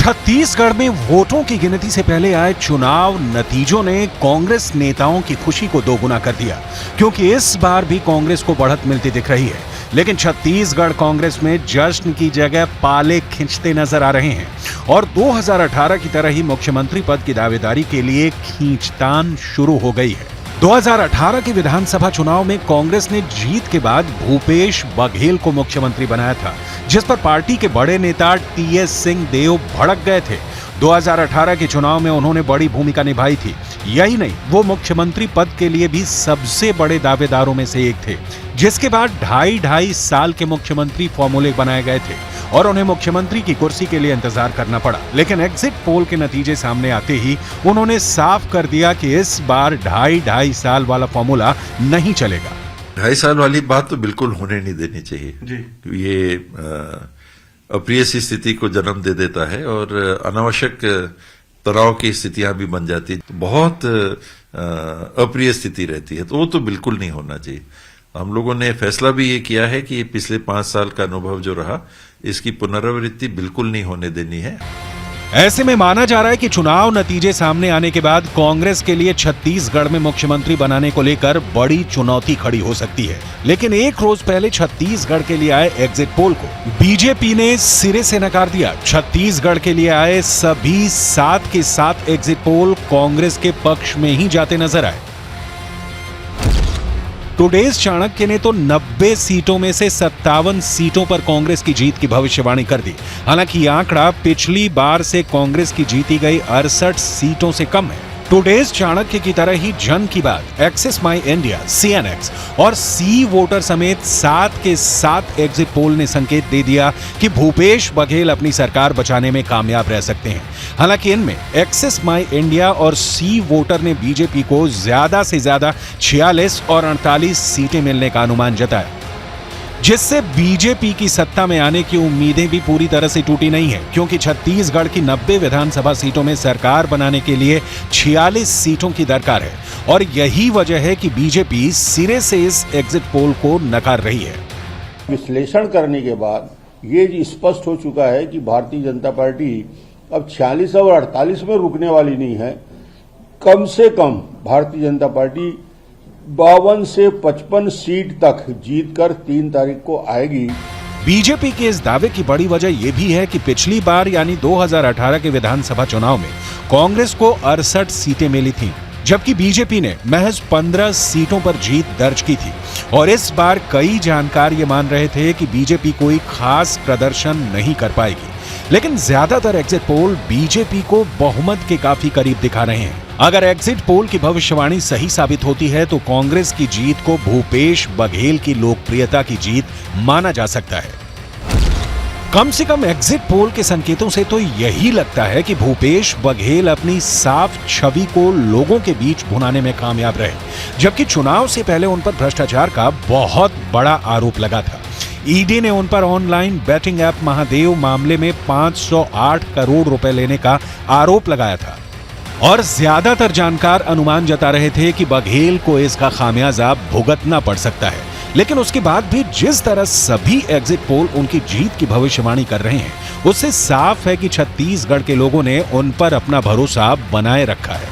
छत्तीसगढ़ में वोटों की गिनती से पहले आए चुनाव नतीजों ने कांग्रेस नेताओं की खुशी को दोगुना कर दिया, क्योंकि इस बार भी कांग्रेस को बढ़त मिलती दिख रही है। लेकिन छत्तीसगढ़ कांग्रेस में जश्न की जगह पाले खींचते नजर आ रहे हैं और 2018 की तरह ही मुख्यमंत्री पद की दावेदारी के लिए खींचतान शुरू हो गई है। 2018 के विधानसभा चुनाव में कांग्रेस ने जीत के बाद भूपेश बघेल को मुख्यमंत्री बनाया था, जिस पर पार्टी के बड़े नेता टीएस सिंहदेव भड़क गए थे। 2018 के चुनाव में उन्होंने बड़ी भूमिका निभाई थी। यही नहीं, वो मुख्यमंत्री पद के लिए भी सबसे बड़े दावेदारों में से एक थे, जिसके बाद ढाई साल के मुख्यमंत्री फॉर्मूले बनाए गए थे और उन्हें मुख्यमंत्री की कुर्सी के लिए इंतजार करना पड़ा। लेकिन एग्जिट पोल के नतीजे सामने आते ही उन्होंने साफ कर दिया कि इस बार ढाई साल वाला फॉर्मूला नहीं चलेगा। 2.5 साल वाली बात तो बिल्कुल होने नहीं देनी चाहिए जी। ये अप्रिय सी स्थिति को जन्म दे देता है और अनावश्यक तनाव की स्थितियां भी बन जाती है, तो बहुत अप्रिय स्थिति रहती है, तो वो तो बिल्कुल नहीं होना चाहिए। हम लोगों ने फैसला भी ये किया है कि पिछले 5 साल का अनुभव जो रहा, इसकी पुनरावृत्ति बिल्कुल नहीं होने देनी है। ऐसे में माना जा रहा है कि चुनाव नतीजे सामने आने के बाद कांग्रेस के लिए छत्तीसगढ़ में मुख्यमंत्री बनाने को लेकर बड़ी चुनौती खड़ी हो सकती है। लेकिन एक रोज पहले छत्तीसगढ़ के लिए आए एग्जिट पोल को बीजेपी ने सिरे से नकार दिया। छत्तीसगढ़ के लिए आए सभी 7 के 7 एग्जिट पोल कांग्रेस के पक्ष में ही जाते नजर आए। टुडेज चाणक्य ने तो 90 सीटों में से 57 सीटों पर कांग्रेस की जीत की भविष्यवाणी कर दी। हालांकि यह आंकड़ा पिछली बार से कांग्रेस की जीती गई 68 सीटों से कम है। टुडेज चाणक्य की तरह ही जन की बात, एक्सिस माई इंडिया, CNX और सी वोटर समेत 7 के 7 एग्जिट पोल ने संकेत दे दिया कि भूपेश बघेल अपनी सरकार बचाने में कामयाब रह सकते हैं। हालांकि इनमें एक्सिस माई इंडिया और सी वोटर ने बीजेपी को ज्यादा से ज्यादा 46 और 48 सीटें मिलने का अनुमान जताया, जिससे बीजेपी की सत्ता में आने की उम्मीदें भी पूरी तरह से टूटी नहीं है, क्योंकि छत्तीसगढ़ की 90 विधानसभा सीटों में सरकार बनाने के लिए 46 सीटों की दरकार है और यही वजह है कि बीजेपी सिरे से इस एग्जिट पोल को नकार रही है। विश्लेषण करने के बाद ये स्पष्ट हो चुका है कि भारतीय जनता पार्टी अब 46 और 48 में रुकने वाली नहीं है। कम से कम भारतीय जनता पार्टी 52 से 55 सीट तक जीतकर 3 तारीख को आएगी। बीजेपी के इस दावे की बड़ी वजह यह भी है कि पिछली बार यानी 2018 के विधानसभा चुनाव में कांग्रेस को 68 सीटें मिली थीं, जबकि बीजेपी ने महज 15 सीटों पर जीत दर्ज की थी। और इस बार कई जानकार ये मान रहे थे कि बीजेपी कोई खास प्रदर्शन नहीं कर पाएगी, लेकिन ज्यादातर एग्जिट पोल बीजेपी को बहुमत के काफी करीब दिखा रहे हैं। अगर एग्जिट पोल की भविष्यवाणी सही साबित होती है तो कांग्रेस की जीत को भूपेश बघेल की लोकप्रियता की जीत माना जा सकता है। कम से कम एग्जिट पोल के संकेतों से तो यही लगता है कि भूपेश बघेल अपनी साफ छवि को लोगों के बीच भुनाने में कामयाब रहे, जबकि चुनाव से पहले उन पर भ्रष्टाचार का बहुत बड़ा आरोप लगा था। ईडी ने उन पर ऑनलाइन बैटिंग ऐप महादेव मामले में 508 करोड़ रुपए लेने का आरोप लगाया था और ज्यादातर जानकार अनुमान जता रहे थे कि बघेल को इसका खामियाजा भुगतना पड़ सकता है। लेकिन उसके बाद भी जिस तरह सभी एग्जिट पोल उनकी जीत की भविष्यवाणी कर रहे हैं, उससे साफ है कि छत्तीसगढ़ के लोगों ने उन पर अपना भरोसा बनाए रखा है।